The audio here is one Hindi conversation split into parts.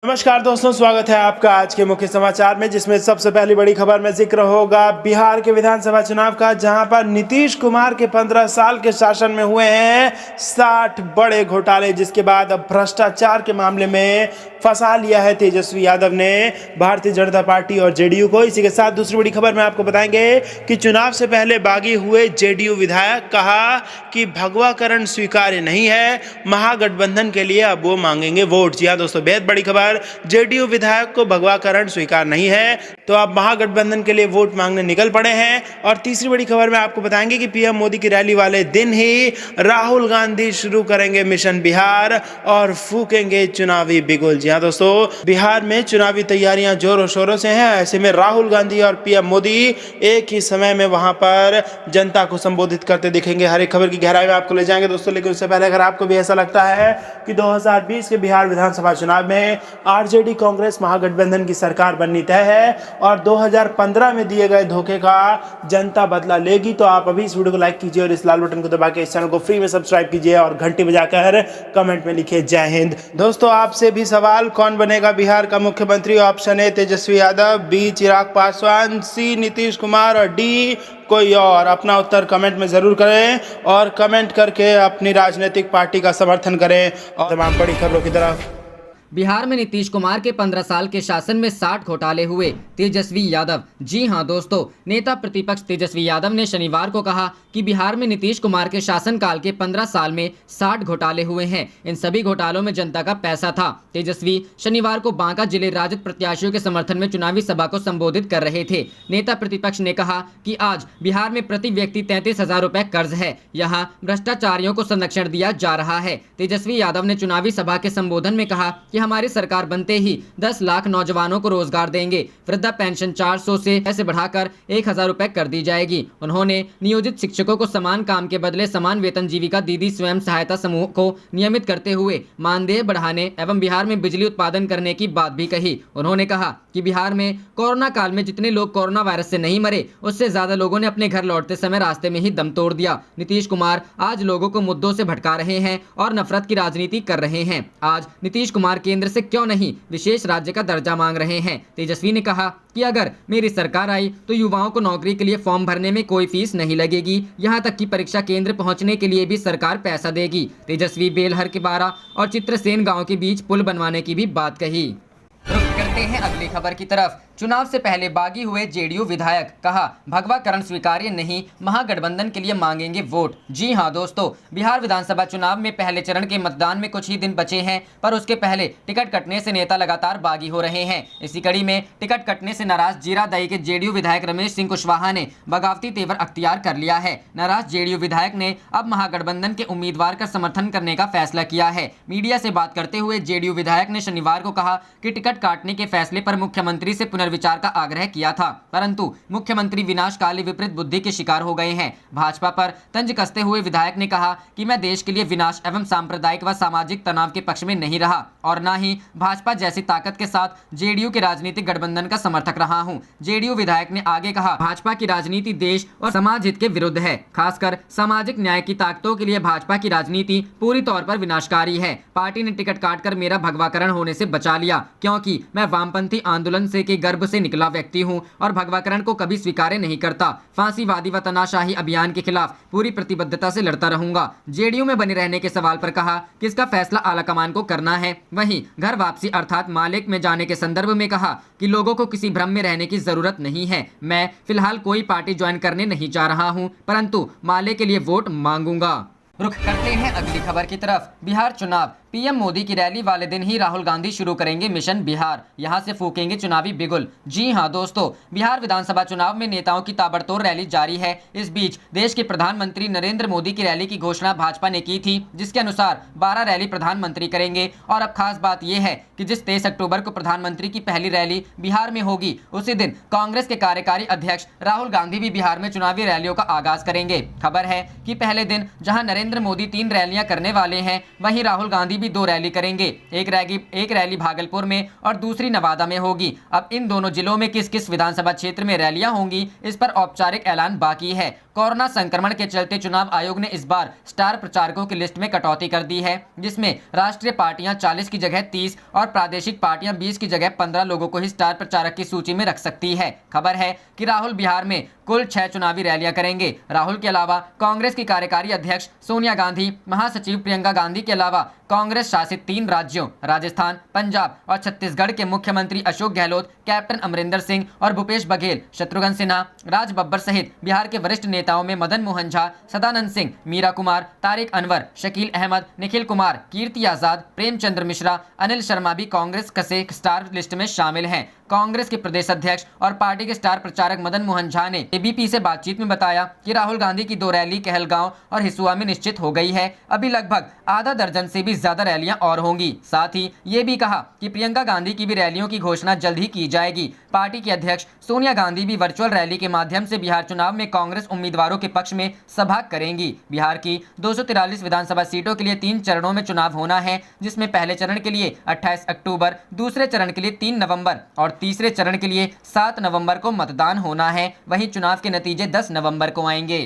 नमस्कार दोस्तों, स्वागत है आपका आज के मुख्य समाचार में, जिसमें सबसे पहली बड़ी खबर में जिक्र होगा बिहार के विधानसभा चुनाव का, जहां पर नीतीश कुमार के 15 साल के शासन में हुए हैं 60 बड़े घोटाले, जिसके बाद अब भ्रष्टाचार के मामले में फंसा लिया है तेजस्वी यादव ने भारतीय जनता पार्टी और जेडीयू को। इसी के साथ दूसरी बड़ी खबर में आपको बताएंगे कि चुनाव से पहले बागी हुए जेडीयू विधायक, कहा कि भगवाकरण स्वीकार्य नहीं है, महागठबंधन के लिए अब वो मांगेंगे वोट। जी हाँ दोस्तों, बेहद बड़ी खबर, जेडीयू विधायक को भगवाकरण स्वीकार नहीं है तो अब महागठबंधन के लिए वोट मांगने निकल पड़े हैं। और तीसरी बड़ी खबर में आपको बताएंगे कि पीएम मोदी की रैली वाले दिन ही राहुल गांधी शुरू करेंगे मिशन बिहार और फूकेंगे चुनावी बिगुल। जी हाँ दोस्तों, बिहार में चुनावी तैयारियां जोरों शोरों से हैं। ऐसे में राहुल गांधी और पीएम मोदी एक ही समय में वहां पर जनता को संबोधित करते दिखेंगे। हर एक खबर की गहराई में आपको ले जाएंगे दोस्तों, लेकिन उससे पहले अगर आपको भी ऐसा लगता है कि 2020 के बिहार विधानसभा चुनाव में आरजेडी कांग्रेस महागठबंधन की सरकार बननी तय है और 2015 में दिए गए धोखे का जनता बदला लेगी, तो आप अभी इस वीडियो को लाइक कीजिए और इस लाल बटन को दबा के इस चैनल को फ्री में सब्सक्राइब कीजिए और घंटी बजाकर कमेंट में लिखिए जय हिंद। दोस्तों, आपसे भी सवाल, कौन बनेगा बिहार का मुख्यमंत्री? Option A Tejashwi Yadav, B Chirag Paswan, C Nitish Kumar और डी कोई और। अपना उत्तर कमेंट में जरूर करें और कमेंट करके अपनी राजनीतिक पार्टी का समर्थन करें। और तमाम बड़ी खबरों की तरफ। बिहार में नीतीश कुमार के 15 साल के शासन में 60 घोटाले हुए, तेजस्वी यादव। जी हां दोस्तों, नेता प्रतिपक्ष तेजस्वी यादव ने शनिवार को कहा कि बिहार में नीतीश कुमार के शासनकाल के 15 साल में 60 घोटाले हुए हैं। इन सभी घोटालों में जनता का पैसा था। तेजस्वी शनिवार को बांका जिले राजद प्रत्याशियों के समर्थन में चुनावी सभा को संबोधित कर रहे थे। नेता प्रतिपक्ष ने कहा कि आज बिहार में प्रति व्यक्ति 33,000 रुपए कर्ज है। यहाँ भ्रष्टाचारियों को संरक्षण दिया जा रहा है। तेजस्वी यादव ने चुनावी सभा के संबोधन में कहा कि हमारी सरकार बनते ही 10 लाख नौजवानों को रोजगार देंगे। वृद्धा पेंशन 400 से ऐसे बढ़ाकर 1,000 रुपए कर दी जाएगी। उन्होंने नियोजित शिक्षकों को समान काम के बदले समान वेतन जीविका दीदी स्वयं सहायता समूह को नियमित करते हुए मानदेय बढ़ाने एवं बिहार में बिजली उत्पादन करने की बात भी कही। उन्होंने कहा कि बिहार में कोरोना काल में जितने लोग कोरोना वायरस से नहीं मरे, उससे ज्यादा लोगों ने अपने घर लौटते समय रास्ते में ही दम तोड़ दिया। नीतीश कुमार आज लोगों को मुद्दों से भटका रहे हैं और नफरत की राजनीति कर रहे हैं। आज नीतीश कुमार केंद्र से क्यों नहीं विशेष राज्य का दर्जा मांग रहे हैं। तेजस्वी ने कहा कि अगर मेरी सरकार आई तो युवाओं को नौकरी के लिए फॉर्म भरने में कोई फीस नहीं लगेगी, यहां तक कि परीक्षा केंद्र पहुंचने के लिए भी सरकार पैसा देगी। तेजस्वी बेलहर के 12 और चित्रसेन गांव के बीच पुल बनवाने की भी बात कही। रुक करते हैं अगली खबर की तरफ। चुनाव से पहले बागी हुए जेडीयू विधायक, कहा भगवाकरण स्वीकार्य नहीं, महागठबंधन के लिए मांगेंगे वोट। जी हां दोस्तों, बिहार विधानसभा चुनाव में पहले चरण के मतदान में कुछ ही दिन बचे हैं, पर उसके पहले टिकट कटने से नेता लगातार बागी हो रहे हैं। इसी कड़ी में टिकट कटने से नाराज जीरादई के जेडीयू विधायक रमेश सिंह कुशवाहा ने बगावती तेवर अख्तियार कर लिया है। नाराज जेडीयू विधायक ने अब महागठबंधन के उम्मीदवार का समर्थन करने का फैसला किया है। मीडिया से बात करते हुए जेडीयू विधायक ने शनिवार को कहा कि टिकट काटने के फैसले पर मुख्यमंत्री से पुनर्विचार का आग्रह किया था, परंतु मुख्यमंत्री विनाशकाली विपरीत बुद्धि के शिकार हो गए हैं। भाजपा पर तंज कसते हुए विधायक ने कहा कि मैं देश के लिए विनाश एवं सांप्रदायिक व सामाजिक तनाव के पक्ष में नहीं रहा और न ही भाजपा जैसी ताकत के साथ जेडीयू के राजनीतिक गठबंधन का समर्थक रहा हूं। जेडीयू विधायक ने आगे कहा, भाजपा की राजनीति देश और समाज हित के विरुद्ध है। खासकर सामाजिक न्याय की ताकतों के लिए भाजपा की राजनीति पूरी तौर पर विनाशकारी है। पार्टी ने टिकट काटकर मेरा भगवाकरण होने से बचा लिया, क्योंकि मैं वामपंथी आंदोलन से के गर्भ से निकला व्यक्ति हूं और भगवाकरण को कभी स्वीकार नहीं करता। फांसीवादी व तनाशाही अभियान के खिलाफ पूरी प्रतिबद्धता से लड़ता रहूंगा। जेडीयू में बने रहने के सवाल पर कहा कि इसका फैसला आलाकमान को करना है। वहीं घर वापसी अर्थात मालिक में जाने के संदर्भ में कहा कि लोगों को किसी भ्रम में रहने की जरूरत नहीं है। मैं फिलहाल कोई पार्टी ज्वाइन करने नहीं जा रहा हूं, परंतु माले के लिए वोट मांगूंगा। रुख करते हैं अगली खबर की तरफ। बिहार चुनाव, पीएम मोदी की रैली वाले दिन ही राहुल गांधी शुरू करेंगे मिशन बिहार, यहां से फूकेंगे चुनावी बिगुल। जी हां दोस्तों, बिहार विधानसभा चुनाव में नेताओं की ताबड़तोड़ रैली जारी है। इस बीच देश के प्रधानमंत्री नरेंद्र मोदी की रैली की घोषणा भाजपा ने की थी, जिसके अनुसार 12 रैली प्रधानमंत्री करेंगे। और अब खास बात यह है कि जिस 23 अक्टूबर को प्रधानमंत्री की पहली रैली बिहार में होगी, उसी दिन कांग्रेस के कार्यकारी अध्यक्ष राहुल गांधी भी बिहार में चुनावी रैलियों का आगाज करेंगे। खबर है कि पहले दिन जहाँ नरेंद्र मोदी 3 रैलियां करने वाले हैं, वहीं राहुल गांधी भी 2 रैली करेंगे। एक रैली भागलपुर में और दूसरी नवादा में होगी। अब इन दोनों जिलों में किस किस विधानसभा क्षेत्र में रैलियां होंगी, इस पर औपचारिक ऐलान बाकी है। कोरोना संक्रमण के चलते चुनाव आयोग ने इस बार स्टार प्रचारकों की लिस्ट में कटौती कर दी है, जिसमें राष्ट्रीय पार्टियां 40 की जगह 30 और प्रादेशिक पार्टियां 20 की जगह 15 लोगों को ही स्टार प्रचारक की सूची में रख सकती है। खबर है कि राहुल बिहार में कुल 6 चुनावी रैलियां करेंगे। राहुल के अलावा कांग्रेस की कार्यकारी अध्यक्ष सोनिया गांधी, महासचिव प्रियंका गांधी के अलावा कांग्रेस शासित 3 राज्यों राजस्थान, पंजाब और छत्तीसगढ़ के मुख्यमंत्री अशोक गहलोत, कैप्टन अमरिंदर सिंह और भूपेश बघेल, शत्रुघ्न सिन्हा, राज बब्बर सहित बिहार के वरिष्ठ नेताओं में मदन मोहन झा, सदानंद सिंह, मीरा कुमार, तारिक अनवर, शकील अहमद, निखिल कुमार, कीर्ति आजाद, प्रेमचंद्र मिश्रा, अनिल शर्मा भी कांग्रेस कसे स्टार लिस्ट में शामिल हैं। कांग्रेस के प्रदेश अध्यक्ष और पार्टी के स्टार प्रचारक मदन मोहन झा ने एबीपी से बातचीत में बताया कि राहुल गांधी की 2 रैली कहलगांव और हिसुआ में निश्चित हो गई है। अभी लगभग आधा दर्जन से भी ज्यादा रैलियां और होंगी। साथ ही ये भी कहा कि प्रियंका गांधी की भी रैलियों की घोषणा जल्द ही की जाएगी। पार्टी की अध्यक्ष सोनिया गांधी भी वर्चुअल रैली के माध्यम से बिहार चुनाव में कांग्रेस उम्मीदवारों के पक्ष में सभा करेंगी। बिहार की 243 विधानसभा सीटों के लिए 3 चरणों में चुनाव होना है, जिसमें पहले चरण के लिए 28 अक्टूबर, दूसरे चरण के लिए 3 नवंबर और तीसरे चरण के लिए 7 नवंबर को मतदान होना है। वहीं चुनाव के नतीजे 10 नवंबर को आएंगे।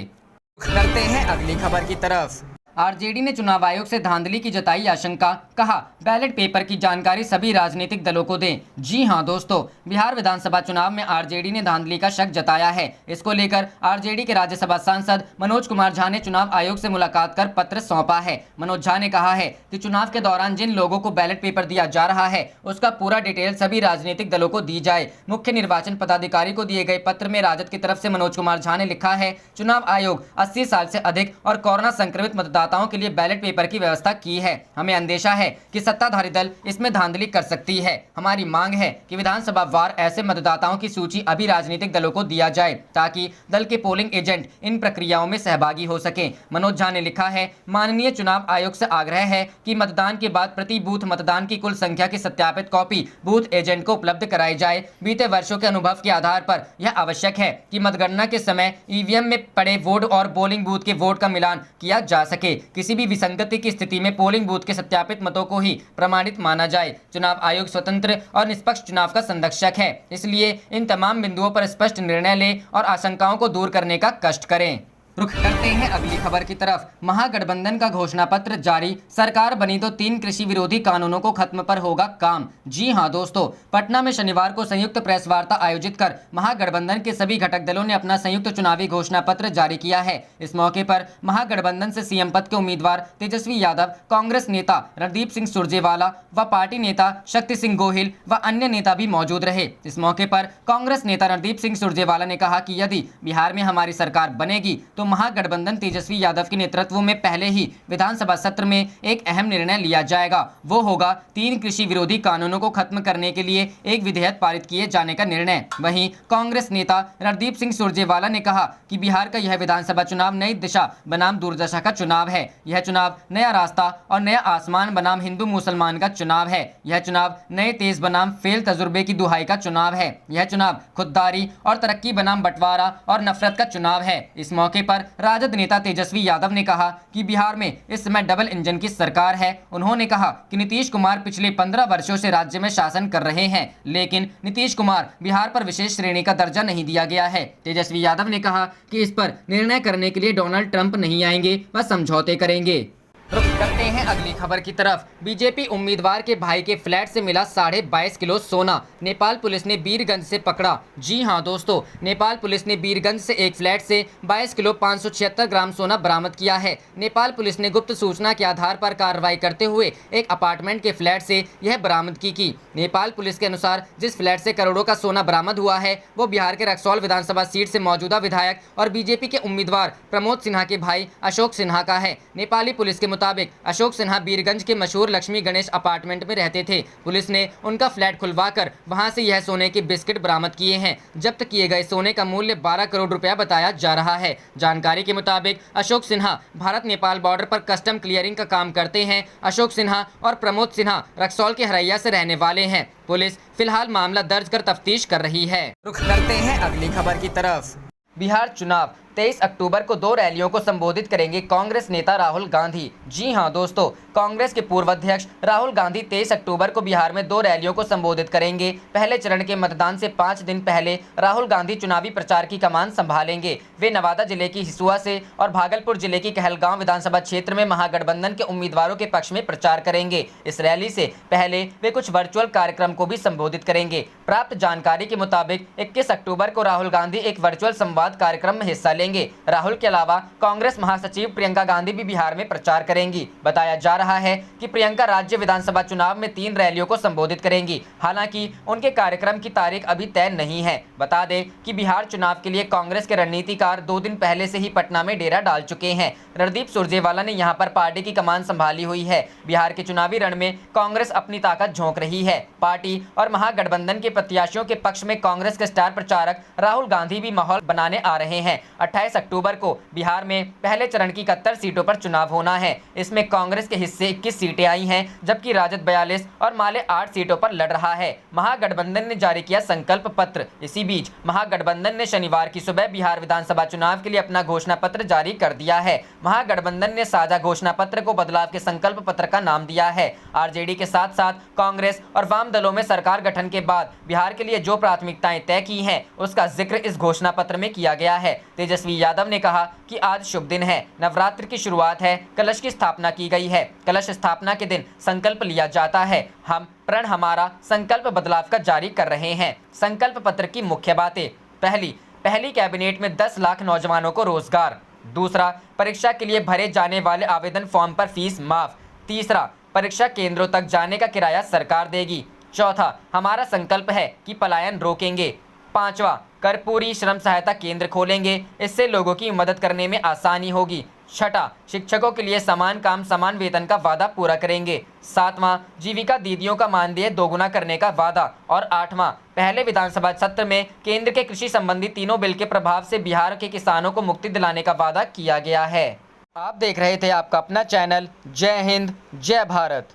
करते हैं अगली खबर की तरफ। आरजेडी ने चुनाव आयोग से धांधली की जताई आशंका, कहा बैलेट पेपर की जानकारी सभी राजनीतिक दलों को दें। जी हां दोस्तों, बिहार विधानसभा चुनाव में आरजेडी ने धांधली का शक जताया है। इसको लेकर आरजेडी के राज्यसभा सांसद मनोज कुमार झा ने चुनाव आयोग से मुलाकात कर पत्र सौंपा है। मनोज झा ने कहा है कि चुनाव के दौरान जिन लोगों को बैलेट पेपर दिया जा रहा है उसका पूरा डिटेल सभी राजनीतिक दलों को दी जाए। मुख्य निर्वाचन पदाधिकारी को दिए गए पत्र में राजद की तरफ से मनोज कुमार झा ने लिखा है, चुनाव आयोग 80 साल से अधिक और कोरोना संक्रमित मतदाताओं के लिए बैलेट पेपर की व्यवस्था की है। हमें अंदेशा है कि सत्ताधारी दल इसमें धांधली कर सकती है। हमारी मांग है कि विधानसभा वार ऐसे मतदाताओं की सूची अभी राजनीतिक दलों को दिया जाए ताकि दल के पोलिंग एजेंट इन प्रक्रियाओं में सहभागी हो सके। मनोज झा ने लिखा है, माननीय चुनाव आयोग से आग्रह है कि मतदान के बाद प्रति बूथ मतदान की कुल संख्या की सत्यापित कॉपी बूथ एजेंट को उपलब्ध कराई जाए। बीते वर्षों के अनुभव के आधार पर यह आवश्यक है कि मतगणना के समय ईवीएम में पड़े वोट और पोलिंग बूथ के वोट का मिलान किया जा सके। किसी भी विसंगति की स्थिति में पोलिंग बूथ के सत्यापित मतों को ही प्रमाणित माना जाए। चुनाव आयोग स्वतंत्र और निष्पक्ष चुनाव का संरक्षक है, इसलिए इन तमाम बिंदुओं पर स्पष्ट निर्णय लें और आशंकाओं को दूर करने का कष्ट करें। रुख करते हैं अगली खबर की तरफ। महागठबंधन का घोषणा पत्र जारी, सरकार बनी तो 3 कृषि विरोधी कानूनों को खत्म पर होगा काम। जी हां दोस्तों, पटना में शनिवार को संयुक्त प्रेस वार्ता आयोजित कर महागठबंधन के सभी घटक दलों ने अपना संयुक्त चुनावी घोषणा पत्र जारी किया है। इस मौके पर महागठबंधन से सीएम पद के उम्मीदवार तेजस्वी यादव, कांग्रेस नेता रणदीप सिंह सुरजेवाला व पार्टी नेता शक्ति सिंह गोहिल व अन्य नेता भी मौजूद रहे। इस मौके पर कांग्रेस नेता रणदीप सिंह सुरजेवाला ने कहा कि यदि बिहार में हमारी सरकार बनेगी तो महागठबंधन तेजस्वी यादव के नेतृत्व में पहले ही विधानसभा सत्र में एक अहम निर्णय लिया जाएगा। वो होगा 3 कृषि विरोधी कानूनों को खत्म करने के लिए एक विधेयक पारित किए जाने का निर्णय। वहीं कांग्रेस नेता रणदीप सिंह सुरजेवाला ने कहा कि बिहार का यह विधानसभा चुनाव नई दिशा बनाम दुर्दशा का चुनाव है। यह चुनाव नया रास्ता और नया आसमान बनाम हिंदू मुसलमान का चुनाव है। यह चुनाव नए तेज बनाम फेल तजुर्बे की दुहाई का चुनाव है। यह चुनाव खुददारी और तरक्की बनाम बंटवारा और नफरत का चुनाव है। इस मौके पर राजद नेता तेजस्वी यादव ने कहा कि बिहार में इस समय डबल इंजन की सरकार है। उन्होंने कहा कि नीतीश कुमार पिछले 15 वर्षों से राज्य में शासन कर रहे हैं, लेकिन नीतीश कुमार बिहार पर विशेष श्रेणी का दर्जा नहीं दिया गया है। तेजस्वी यादव ने कहा कि इस पर निर्णय करने के लिए डोनाल्ड ट्रंप नहीं आएंगे, वह समझौते करेंगे। रुख करते हैं अगली खबर की तरफ। बीजेपी उम्मीदवार के भाई के फ्लैट से मिला 22.5 किलो सोना, नेपाल पुलिस ने बीरगंज से पकड़ा। जी हां दोस्तों, नेपाल पुलिस ने बीरगंज से एक फ्लैट से 22 किलो 576 ग्राम सोना बरामद किया है। नेपाल पुलिस ने गुप्त सूचना के आधार पर कार्रवाई करते हुए एक अपार्टमेंट के फ्लैट से यह बरामदगी की। नेपाल पुलिस के अनुसार जिस फ्लैट से करोड़ों का सोना बरामद हुआ है वो बिहार के रक्सौल विधानसभा सीट से मौजूदा विधायक और बीजेपी के उम्मीदवार प्रमोद सिन्हा के भाई अशोक सिन्हा का है। नेपाली पुलिस के मुताबिक अशोक सिन्हा बीरगंज के मशहूर लक्ष्मी गणेश अपार्टमेंट में रहते थे। पुलिस ने उनका फ्लैट खुलवाकर वहां से यह सोने के बिस्किट बरामद किए हैं। जब्त किए गए सोने का मूल्य 12 करोड़ रुपया बताया जा रहा है। जानकारी के मुताबिक अशोक सिन्हा भारत नेपाल बॉर्डर पर कस्टम क्लियरिंग का काम करते हैं। अशोक सिन्हा और प्रमोद सिन्हा रक्सौल के हरैया से रहने वाले हैं। पुलिस फिलहाल मामला दर्ज कर तफ्तीश कर रही है। रुख करते हैं अगली खबर की तरफ। बिहार चुनाव 23 अक्टूबर को 2 रैलियों को संबोधित करेंगे कांग्रेस नेता राहुल गांधी। जी हां दोस्तों, कांग्रेस के पूर्व अध्यक्ष राहुल गांधी 23 अक्टूबर को बिहार में 2 रैलियों को संबोधित करेंगे। पहले चरण के मतदान से 5 दिन पहले राहुल गांधी चुनावी प्रचार की कमान संभालेंगे। वे नवादा जिले की हिसुआ से और भागलपुर जिले की कहलगांव विधानसभा क्षेत्र में महागठबंधन के उम्मीदवारों के पक्ष में प्रचार करेंगे। इस रैली से पहले वे कुछ वर्चुअल कार्यक्रम को भी संबोधित करेंगे। प्राप्त जानकारी के मुताबिक 21 अक्टूबर को राहुल गांधी एक वर्चुअल संवाद कार्यक्रम में हिस्सा लेंगे। राहुल के अलावा कांग्रेस महासचिव प्रियंका गांधी भी बिहार में प्रचार करेंगी। बताया जा रहा है कि प्रियंका राज्य विधानसभा चुनाव में 3 रैलियों को संबोधित करेंगी। हालांकि उनके कार्यक्रम की तारीख अभी तय नहीं है। बता दें कि बिहार चुनाव के लिए कांग्रेस के रणनीतिकार 2 दिन पहले से ही पटना में डेरा डाल चुके हैं। रणदीप सुरजेवाला ने यहां पर पार्टी की कमान संभाली हुई है। बिहार के चुनावी रण में कांग्रेस अपनी ताकत झोंक रही है। पार्टी और महागठबंधन के प्रत्याशियों के पक्ष में कांग्रेस के स्टार प्रचारक राहुल गांधी भी माहौल बनाने आ रहे हैं। 28 अक्टूबर को बिहार में पहले चरण की 71 सीटों पर चुनाव होना है। इसमें कांग्रेस के हिस्से 21 सीटें आई हैं, जबकि राजद 42 और माले 8 सीटों पर लड़ रहा है। महागठबंधन ने जारी किया संकल्प पत्र। इसी बीच महागठबंधन ने शनिवार की सुबह बिहार विधानसभा चुनाव के लिए अपना घोषणा पत्र जारी कर दिया है। महागठबंधन ने साझा घोषणा पत्र को बदलाव के संकल्प पत्र का नाम दिया है। आरजेडी के साथ साथ कांग्रेस और वाम दलों में सरकार गठन के बाद बिहार के लिए जो प्राथमिकताएं तय की हैं, उसका जिक्र इस घोषणा पत्र में किया गया है। तेजस्वी यादव ने कहा कि आज शुभ दिन है, नवरात्र की शुरुआत है, कलश की स्थापना की गई है। कलश स्थापना के दिन संकल्प लिया जाता है। हम प्रण हमारा संकल्प बदलाव का जारी कर रहे हैं। संकल्प पत्र की मुख्य बातें: पहली कैबिनेट में 10 लाख नौजवानों को रोजगार। दूसरा, परीक्षा के लिए भरे जाने वाले आवेदन फॉर्म पर फीस माफ। तीसरा, परीक्षा केंद्रों तक जाने का किराया सरकार देगी। चौथा, हमारा संकल्प है कि पलायन रोकेंगे। पांचवा, कर्पूरी श्रम सहायता केंद्र खोलेंगे, इससे लोगों की मदद करने में आसानी होगी। छठा, शिक्षकों के लिए समान काम समान वेतन का वादा पूरा करेंगे। सातवां, जीविका दीदियों का मानदेय दोगुना करने का वादा। और आठवां, पहले विधानसभा सत्र में केंद्र के कृषि संबंधी तीनों बिल के प्रभाव से बिहार के किसानों को मुक्ति दिलाने का वादा किया गया है। आप देख रहे थे आपका अपना चैनल जय हिंद जय भारत।